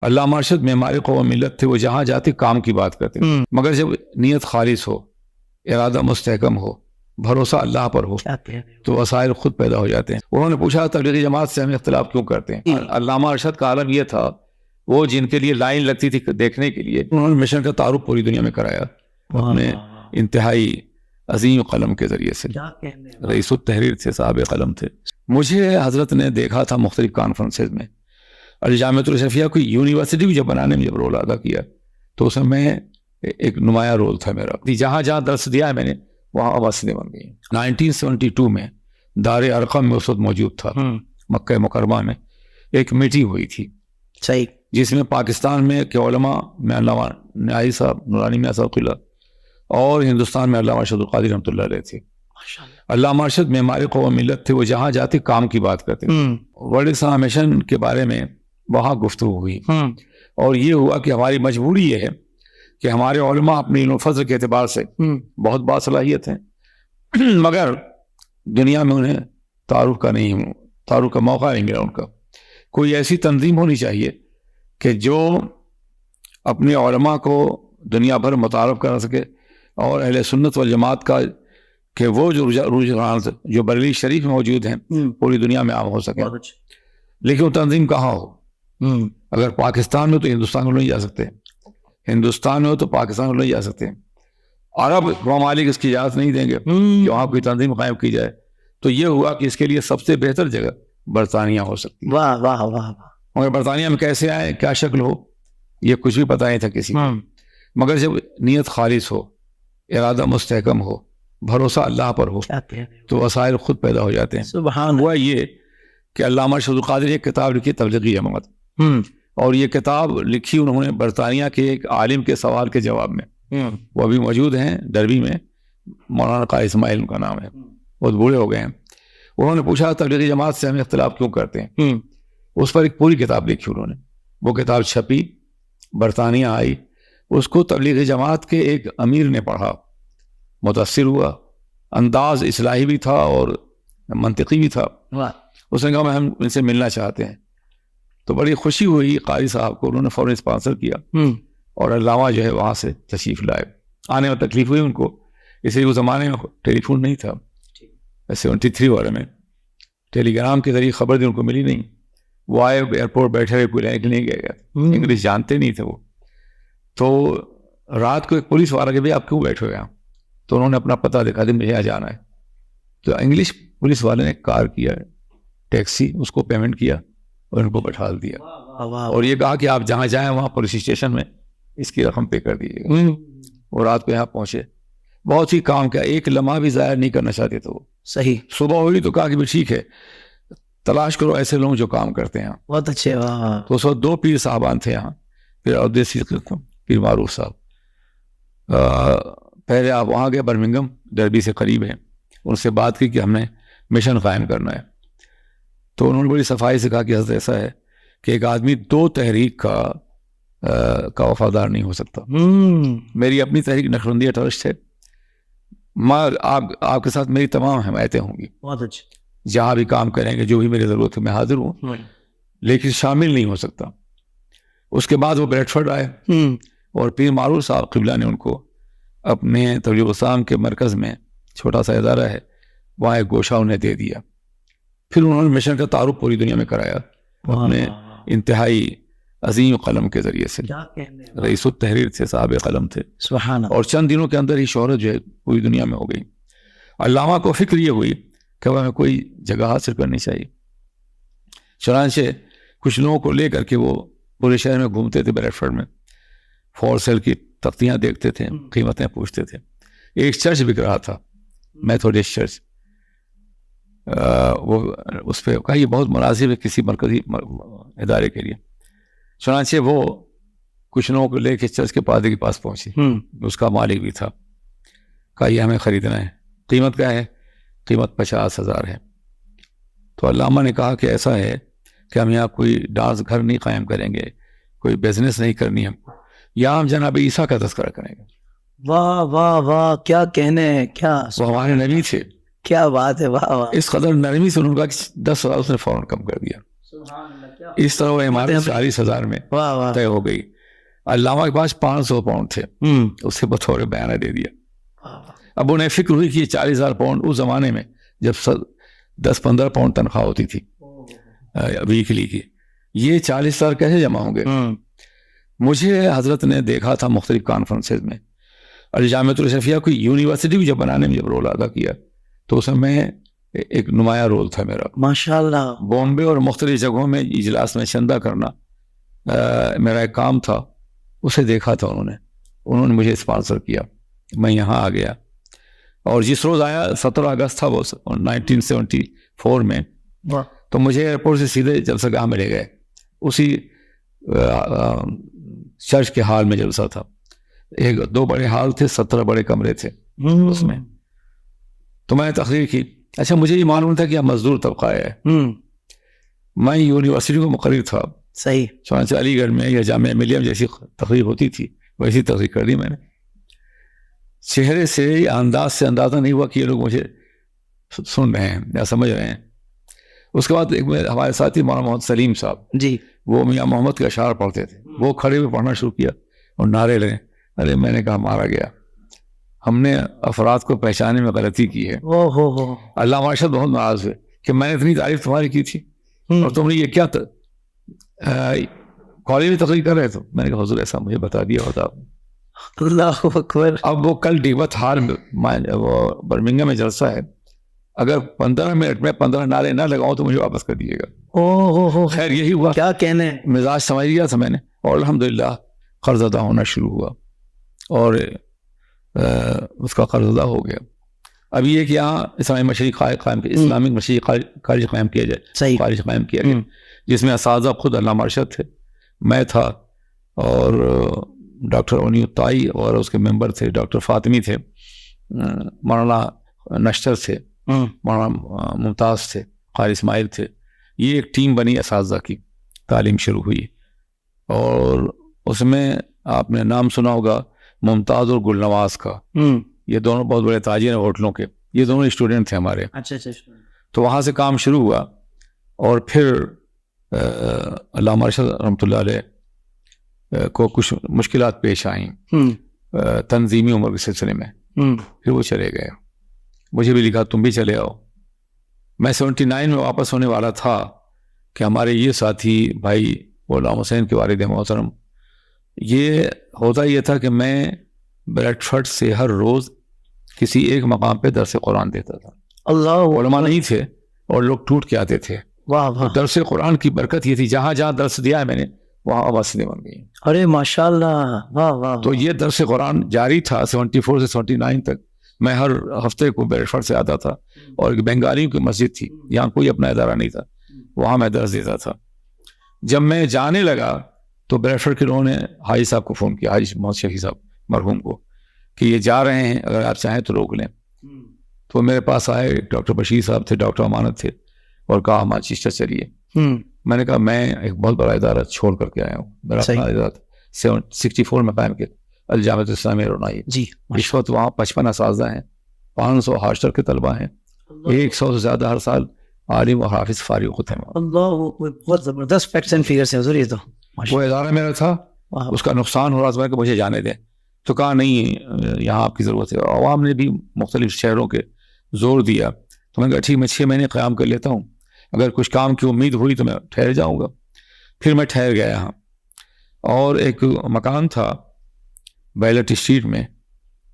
علامہ ارشد معمار قوم ملت تھے، وہ جہاں جاتے کام کی بات کرتے، مگر جب نیت خالص ہو، ارادہ مستحکم ہو، بھروسہ اللہ پر ہو تو وسائل خود پیدا ہو جاتے ہیں۔ انہوں نے پوچھا تبلیغی جماعت سے ہم اختلاف کیوں کرتے ہیں؟ علامہ ارشد کا عالم یہ تھا، وہ جن کے لیے لائن لگتی تھی دیکھنے کے لیے، انہوں نے مشن کا تعارف پوری دنیا میں کرایا اپنے انتہائی عظیم قلم کے ذریعے سے۔ رئیس التحریر تھے، صاحب قلم تھے۔ مجھے حضرت نے دیکھا تھا مختلف کانفرنسز میں، اور جامعۃ الاشرفیہ کو یونیورسٹی بھی جب بنانے میں جب رول ادا کیا تو اس میں ایک نمایاں رول تھا میرا۔ جہاں جہاں درس دیا ہے میں نے وہاں مسجدیں بن گئی۔ 1972 میں دار ارقم میں اس وقت موجود تھا، مکہ مکرمہ میں ایک میٹنگ ہوئی تھی، صحیح، جس میں پاکستان میں کے علماء میں علامہ نیائی صاحب، نورانی میاں صاحب قلعہ، اور ہندوستان میں علامہ ارشد القادری رحمۃ اللہ علیہ تھے۔ علامہ ارشد معمار قوم ملت تھے، وہ جہاں جاتے کام کی بات کرتے تھے۔ ورلڈ اسلام مشن کے بارے میں وہاں گفتگو ہوئی، اور یہ ہوا کہ ہماری مجبوری یہ ہے کہ ہمارے علماء اپنی علم و فضل کے اعتبار سے بہت باصلاحیت ہیں، مگر دنیا میں انہیں تعارف کا موقع نہیں ملا۔ ان کا کوئی ایسی تنظیم ہونی چاہیے کہ جو اپنے علماء کو دنیا بھر متعارف کرا سکے، اور اہل سنت والجماعت کا کہ وہ جو رجحانات جو بریلی شریف میں موجود ہیں پوری دنیا میں عام ہو سکے۔ لیکن وہ تنظیم کہاں ہو؟ اگر پاکستان میں تو ہندوستان میں نہیں جا سکتے، ہندوستان میں ہو تو پاکستان میں نہیں جا سکتے، عرب ممالک اس کی اجازت نہیں دیں گے کہ وہاں کوئی تنظیم قائم کی جائے۔ تو یہ ہوا کہ اس کے لیے سب سے بہتر جگہ برطانیہ ہو سکتی ہے۔ واہ واہ واہ، مگر برطانیہ میں کیسے آئے، کیا شکل ہو، یہ کچھ بھی پتہ نہیں تھا کسی کو۔ مگر جب نیت خالص ہو، ارادہ مستحکم ہو، بھروسہ اللہ پر ہو تو وسائل خود پیدا ہو جاتے ہیں۔ سبحان ہوا یہ کہ علامہ ارشد القادری ایک کتاب لکھی، تبلیغی جماعت، اور یہ کتاب لکھی انہوں نے برطانیہ کے ایک عالم کے سوال کے جواب میں۔ وہ ابھی موجود ہیں ڈربی میں، مولانا قاری اسماعیل ان کا نام ہے، بہت بوڑھے ہو گئے ہیں۔ انہوں نے پوچھا تبلیغی جماعت سے ہم اختلاف کیوں کرتے ہیں؟ اس پر ایک پوری کتاب لکھی انہوں نے۔ وہ کتاب چھپی، برطانیہ آئی، اس کو تبلیغی جماعت کے ایک امیر نے پڑھا، متاثر ہوا، انداز اصلاحی بھی تھا اور منطقی بھی تھا۔ اس نے کہا ہم ان سے ملنا چاہتے ہیں۔ تو بڑی خوشی ہوئی قاری صاحب کو، انہوں نے فوراً اسپانسر کیا، اور علامہ جو ہے وہاں سے تشریف لائے۔ آنے میں تکلیف ہوئی ان کو، اس لیے اس زمانے میں ٹیلی فون نہیں تھا، 73 والے میں ٹیلی گرام کے ذریعے خبر دی ان کو ملی نہیں۔ وہ آئے ایئرپورٹ بیٹھے ہوئے، کوئی لینے کے لیے گئے، انگلش جانتے نہیں تھے وہ۔ تو رات کو ایک پولیس والا کہ بھائی آپ کیوں بیٹھے ہوئے یہاں؟ تو انہوں نے اپنا پتہ دکھا دیا، مجھے یہاں جانا ہے۔ تو انگلش پولیس والے نے کار کیا، ٹیکسی، اس کو پیمنٹ کیا اور ان کو بٹھا دیا، اور یہ کہا کہ آپ جہاں جائیں وہاں پولیس اسٹیشن میں اس کی رقم پے کر دیجیے گا۔ اور رات کو یہاں پہنچے، بہت ہی کام کیا، ایک لمحہ بھی ضائع نہیں کرنا چاہتے تھے وہ۔ صحیح، صبح ہوئی تو کہا کہ ٹھیک ہے، تلاش کرو ایسے لوگ جو کام کرتے ہیں۔ بہت اچھے۔ تو اس وقت 2 پیر صاحبان تھے یہاں، پھر اودیسی پیر معروف صاحب۔ پہلے آپ وہاں گئے، برمنگم ڈربی سے قریب ہے، ان سے بات کی کہ ہم نے مشن قائم کرنا ہے۔ تو انہوں نے بڑی صفائی سے کہا کہ حضرت ایسا ہے کہ ایک آدمی 2 تحریک کا وفادار نہیں ہو سکتا۔ میری اپنی تحریک نقشبندیہ ٹرسٹ ہے، آپ کے ساتھ میری تمام حمایتیں ہوں گی، بہت اچھا، جہاں بھی کام کریں گے، جو بھی میری ضرورت ہے میں حاضر ہوں، لیکن شامل نہیں ہو سکتا۔ اس کے بعد وہ بریڈفرڈ آئے، اور پیر معروف صاحب قبلہ نے ان کو اپنے تبلیغ الاسلام کے مرکز میں، چھوٹا سا ادارہ ہے وہاں، ایک گوشہ انہیں دے دیا۔ پھر انہوں نے مشن کا تعارف پوری دنیا میں کرایا اپنے انتہائی عظیم قلم کے ذریعے سے۔ رئیس التحریر تھے، صاحب قلم تھے، سبحان اللہ۔ اور چند دنوں کے اندر ہی شہرت جو ہے پوری دنیا میں ہو گئی۔ علامہ کو فکر یہ ہوئی کہ ہمیں کوئی جگہ حاصل کرنی چاہیے، چنانچہ کچھ لوگوں کو لے کر کے وہ پورے شہر میں گھومتے تھے، بریڈفرڈ میں فور سیل کی تختیاں دیکھتے تھے، قیمتیں پوچھتے تھے۔ ایک چرچ بک رہا تھا، میتھوڈسٹ چرچ، وہ اس پہ کہا یہ بہت مناسب ہے کسی مرکزی ادارے کے لیے۔ چنانچہ وہ کچھ لوگوں کو لے کے چرچ کے پادری کے پاس پہنچی، اس کا مالک بھی تھا، کہا یہ ہمیں خریدنا ہے، قیمت کیا ہے؟ قیمت 50,000 ہے۔ تو علامہ نے کہا کہ ایسا ہے کہ ہم یہاں کوئی ڈانس گھر نہیں قائم کریں گے، کوئی بزنس نہیں کرنی ہم کو، یہاں ہم جناب عیسیٰ کا تذکرہ کریں گے۔ واہ واہ واہ، کیا کہنے ہیں، کیا وہ ہمارے نبی تھے، کیا بات ہے، واہ واہ۔ اس قدر نرمی سے انہوں نے کہا کہ 10,000 اس نے فوراً کم کر دیا۔ اس طرح وہ عمارت 40,000 میں واہ واہ. طے ہو گئی. علامہ کے پاس 500 پاؤنڈ تھے, اسے بطور بیانہ دے دیا. اب انہیں فکر ہوئی کہ یہ 40,000 پاؤنڈ اس زمانے میں جب 10-15 پاؤنڈ تنخواہ ہوتی تھی ویکلی کی, یہ 40,000 کیسے جمع ہوں گے. مجھے حضرت نے دیکھا تھا مختلف کانفرنسز میں, اور جامعۃ الاشرفیہ کو یونیورسٹی بھی جب بنانے میں جب رول ادا کیا تو اس میں ایک نمایاں رول تھا میرا. ماشاء اللہ. بامبے اور مختلف جگہوں میں اجلاس میں چندہ کرنا میرا ایک کام تھا, اسے دیکھا تھا انہوں نے مجھے اسپانسر کیا. میں یہاں آ گیا اور جس روز آیا 17 اگست تھا وہ 1974 میں, تو مجھے ایئرپورٹ سے سیدھے جلسہ گاہ میں لے گئے. اسی چرچ کے ہال میں جلسہ تھا. 2 بڑے ہال تھے, 17 بڑے کمرے تھے اس میں. تو میں نے تقریر کی. اچھا مجھے یہ معلوم تھا کہ اب مزدور طبقہ ہے. میں یونیورسٹی کو مقرر تھا. صحیح. چنانچہ علی گڑھ میں یا جامعہ ملیہ میں جیسی تقریر ہوتی تھی ویسی تقریر کر دی میں نے. چہرے سے یا انداز سے اندازہ نہیں ہوا کہ یہ لوگ مجھے سن رہے ہیں یا سمجھ رہے ہیں. اس کے بعد ہمارے ساتھی مولانا محمد سلیم صاحب جی, وہ میاں محمد کے اشعار پڑھتے تھے, وہ کھڑے ہوئے پڑھنا شروع کیا اور نعرے لگے. ارے میں نے کہا مارا گیا, ہم نے افراد کو پہچانے میں غلطی کی ہے. اللہ ماشاء بہت ناراض ہوئے کہ میں نے اتنی تعریف تمہاری کی تھی اور تم نے یہ کیا کالج میں تقریر کر رہے تھے. میں نے کہا حضور ایسا مجھے بتا دیا ہوتا. اللہ اکبر. اب وہ کل ڈیبت ہال میں وہ برمنگھم میں جلسہ ہے, اگر 15 منٹ میں 15 نعرے نہ لگاؤں تو مجھے واپس کر دیجیے گا. خیر یہی ہوا. کیا کہنے, مزاج سمجھ لیا تھا میں نے, اور الحمدللہ قرض ادا ہونا شروع ہوا اور اس کا قرض ادا ہو گیا. اب یہ کہ یہاں اسلامی مشرق قائم کیا, اسلامک مشرق کالج قائم کیا جائے, کالج قائم کیا گیا جس میں اساتذہ خود علامہ ارشد تھے, میں تھا, اور ڈاکٹر اونی الطائی اور اس کے ممبر تھے ڈاکٹر فاطمی تھے, مولانا نشتر تھے, مولانا ممتاز تھے, قاری اسماعیل تھے. یہ ایک ٹیم بنی اساتذہ کی, تعلیم شروع ہوئی. اور اس میں آپ نے نام سنا ہوگا ممتاز اور گل نواز کا, یہ دونوں بہت بڑے تاجر ہیں ہوٹلوں کے, یہ دونوں اسٹوڈنٹ تھے ہمارے. اچھا. تو وہاں سے کام شروع ہوا, اور پھر علامہ ارشد رحمۃ اللہ علیہ کو کچھ مشکلات پیش آئیں تنظیمی امور کے سلسلے میں, پھر وہ چلے گئے. مجھے بھی لکھا تم بھی چلے آؤ. میں 79 میں واپس ہونے والا تھا کہ ہمارے یہ ساتھی بھائی غلام حسین کے والد محترم, یہ ہوتا یہ تھا کہ میں بریڈ فورڈ سے ہر روز کسی ایک مقام پہ درس قرآن دیتا تھا. اللہ. علماء نہیں تھے اور لوگ ٹوٹ کے آتے تھے. درس قرآن کی برکت یہ تھی, جہاں جہاں درس دیا ہے میں نے وہاں مسجدیں بن گئی. ارے ماشاء اللہ. واہ واہ. تو یہ درس قرآن جاری تھا 74 سے 79 تک. میں ہر ہفتے کو بریڈ فورڈ سے آتا تھا, اور ایک بنگالیوں کی مسجد تھی, یہاں کوئی اپنا ادارہ نہیں تھا, وہاں میں درس دیتا تھا. جب میں جانے لگا تو بریڈ فورڈ کے لوگوں نے حاجی صاحب کو فون کیا, حاجی محمد شفیع صاحب مرحوم کو, کہ یہ جا رہے ہیں, اگر آپ چاہیں تو روک لیں. تو میرے پاس آئے ڈاکٹر بشیر صاحب تھے, ڈاکٹر امانت تھے, اور کہا ہمارا چشتہ چلیے. میں نے کہا میں ایک بہت بڑا ادارہ چھوڑ کر کے آیا ہوں, میرا اپنا ادارہ 64 میں قائم کیا الجامعۃ الاسلامیہ رونائی. جی. اس وقت وہاں 55 اساتذہ ہیں, 500 ہاسٹل کے طلبہ ہیں, 100 سے زیادہ ہر سال عالم و حافظ فارغ ہوتے ہیں. اللہ, بہت زبردست فیکٹس اینڈ فیگرز ہیں حضور. یہ تو وہ ادارہ میرا تھا, اس کا نقصان ہو رہا تھا کہ مجھے جانے دیں. تو کہا نہیں یہاں آپ کی ضرورت ہے. عوام نے بھی مختلف شہروں کے زور دیا. تو میں نے کہا ٹھیک, میں 6 مہینے قیام کر لیتا ہوں, اگر کچھ کام کی امید ہوئی تو میں ٹھہر جاؤں گا. پھر میں ٹھہر گیا یہاں, اور ایک مکان تھا بیلٹ اسٹریٹ میں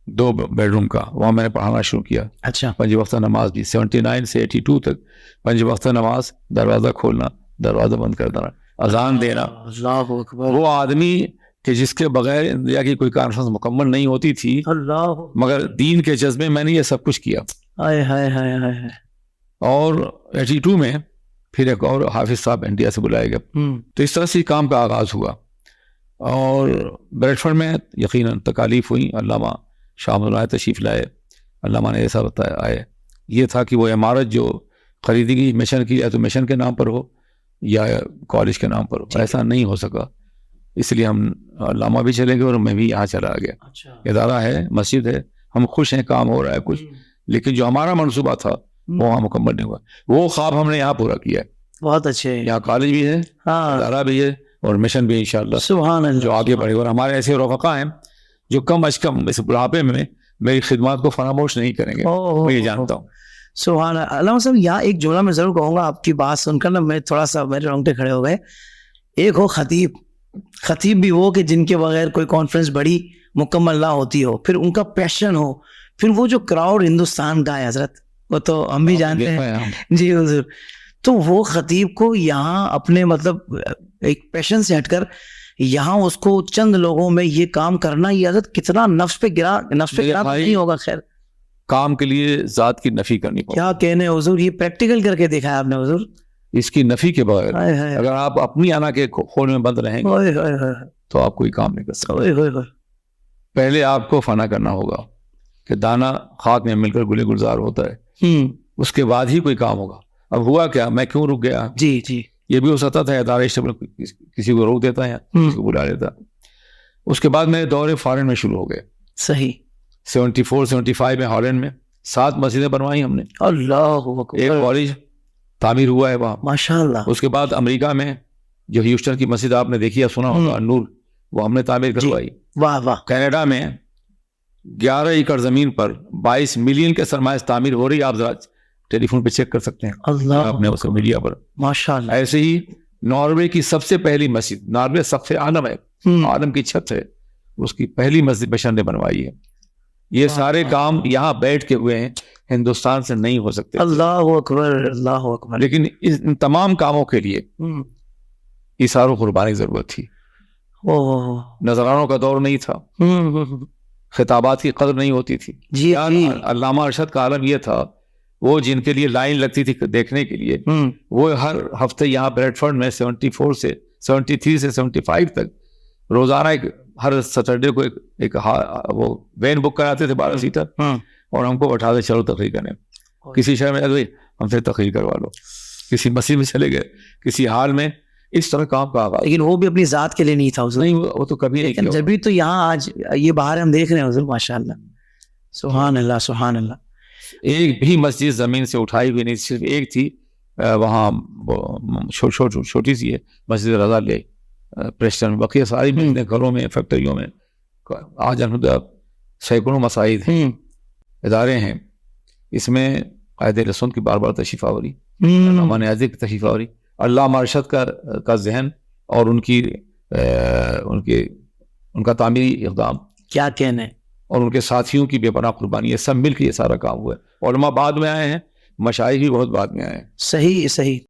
2 بیڈ روم کا, وہاں میں نے پڑھانا شروع کیا. اچھا. 5 وقتہ نماز بھی 79 سے 82 تک 5 وقتہ نماز, دروازہ کھولنا, دروازہ بند کر دینا, اذان دینا. اللہ اکبر. وہ آدمی کہ جس کے بغیر انڈیا کی کوئی کانفرنس مکمل نہیں ہوتی تھی, اللہ, مگر دین کے جذبے میں نے یہ سب کچھ کیا. اور 82 میں پھر ایک اور حافظ صاحب انڈیا سے بلائے گئے. تو اس طرح سے کام کا آغاز ہوا. اور بریڈ فورڈ میں یقیناً تکالیف ہوئی. علامہ شاہ اللہ تشریف لائے, علامہ نے ایسا بتایا آئے, یہ تھا کہ وہ عمارت جو خریدی گئی مشن کی, یا تو مشن کے نام پر ہو یا کالج کے نام پر ہو. ایسا نہیں ہو سکا, اس لیے ہم علامہ بھی چلے گئے اور میں بھی یہاں چلا گیا. ادارہ ہے, مسجد ہے, ہم خوش ہیں, کام ہو رہا ہے کچھ, لیکن جو ہمارا منصوبہ تھا وہ وہاں مکمل نہیں ہوا. وہ خواب ہم نے یہاں پورا کیا ہے. بہت اچھے. یہاں کالج بھی ہے, ہاں ادارہ بھی ہے, اور مشن بھی انشاءاللہ سبحان اللہ جو آگے بڑھے گا. اور ہمارے ایسے رفقا ہیں جو کم از کم اس بڑھاپے میں میری خدمات کو فراموش نہیں کریں گے, میں یہ جانتا ہوں. سبحان اللہ. علامہ صاحب یہاں ایک جملہ میں ضرور کہوں گا, آپ کی بات سن کر نا میں تھوڑا سا میرے رونگٹے کھڑے ہو گئے. ایک ہو خطیب, خطیب بھی وہ کہ جن کے بغیر کوئی کانفرنس بڑی مکمل نہ ہوتی ہو, پھر ان کا پیشن ہو, پھر وہ جو کراؤڈ ہندوستان کا ہے حضرت, وہ تو ہم بھی جانتے ہیں جی حضور. تو وہ خطیب کو یہاں اپنے مطلب ایک پیشن سے ہٹ کر یہاں اس کو چند لوگوں میں یہ کام کرنا, یہ حضرت کتنا نفس پہ گرا نہیں ہوگا. خیر کام کے لیے ذات کی نفی کرنی پڑے. کیا کہنے حضور, یہ پریکٹیکل کر کے دیکھا ہے آپ نے حضور. اس کی نفی کے بغیر اگر آپ اپنی آنا کے خول میں بند رہیں گے تو آپ کوئی کام نہیں کر سکتے. پہلے آپ کو فنا کرنا ہوگا کہ دانا خاک میں مل کر گلے گلزار ہوتا ہے, اس کے بعد ہی کوئی کام ہوگا. اب ہوا کیا, میں کیوں رک گیا؟ جی جی یہ بھی ہو سکتا تھا ادارے کسی کو روک دیتا ہے, کسی کو بلا لیتا. اس کے بعد میرے دورے فارن میں شروع ہو گئے. صحیح. 74-75 میں ہالینڈ میں 7 مسجدیں بنوائی ہم نے. اللہ اکبر. ایک کالج تعمیر ہوا ہے وہاں ماشاء اللہ. اس کے بعد امریکہ میں جو ہیوسٹن کی مسجد آپ نے دیکھی ہے, سنا ہوگا, نور, وہ ہم نے تعمیر کروائی. واہ واہ. کینیڈا میں 11 ایکڑ زمین پر 22 ملین کے سرمایہ سے تعمیر ہو رہی ہے. آپ ذرا ٹیلی فون پہ چیک کر سکتے ہیں اللہ آپ نے اس میڈیا پر. ماشاء اللہ. ایسے ہی ناروے کی سب سے پہلی مسجد, ناروے سقف عالم ہے, عالم کی چھت ہے, اس کی پہلی مسجد بشر نے بنوائی ہے. یہ سارے کام یہاں بیٹھ کے ہوئے ہیں, ہندوستان سے نہیں ہو سکتے. اللہ اکبر اللہ اکبر. لیکن ان تمام کاموں کے لیے ایثار و قربانی کی ضرورت تھی. نذرانوں کا دور نہیں تھا, خطابات کی قدر نہیں ہوتی تھی. جی علامہ ارشد کا عالم یہ تھا, وہ جن کے لیے لائن لگتی تھی دیکھنے کے لیے, وہ ہر ہفتے یہاں بریڈ فورڈ میں 74 سے 73 سے 75 تک روزانہ ہر سیٹرڈے کو ایک وہ وین بک کراتے تھے 12 سیٹر, اور ہم کو بٹھاتے چلو تقریر کرنے. کسی شہر میں ہم سے تقریر کروا لو, کسی مسجد میں چلے گئے, کسی حال میں, اس طرح کام کا آغاز. لیکن وہ بھی اپنی ذات کے لیے نہیں تھا حضور. نہیں, وہ تو کبھی نہیں. جبھی تو یہاں آج یہ باہر ہم دیکھ رہے ہیں حضور. ماشاء اللہ سبحان اللہ سبحان اللہ. ایک بھی مسجد زمین سے اٹھائی ہوئی نہیں, صرف ایک تھی وہاں چھوٹی سی ہے مسجد رضا لے پریسٹن میں. بقیہ ساری مسجدیں گھروں میں, فیکٹریوں میں. آج الحمدللہ سینکڑوں مساجد ہیں, ادارے ہیں. اس میں قائد رسول کی بار بار تشریف آوری, علامہ نیازی کی تشریف آوری, علامہ ارشد کا ذہن اور ان کا تعمیری اقدام, کیا کہنے, اور ان کے ساتھیوں کی بے پناہ قربانی, یہ سب مل کے یہ سارا کام ہوا ہے. علماء بعد میں آئے ہیں, مشائخ بھی بہت بعد میں آئے ہیں. صحیح صحیح.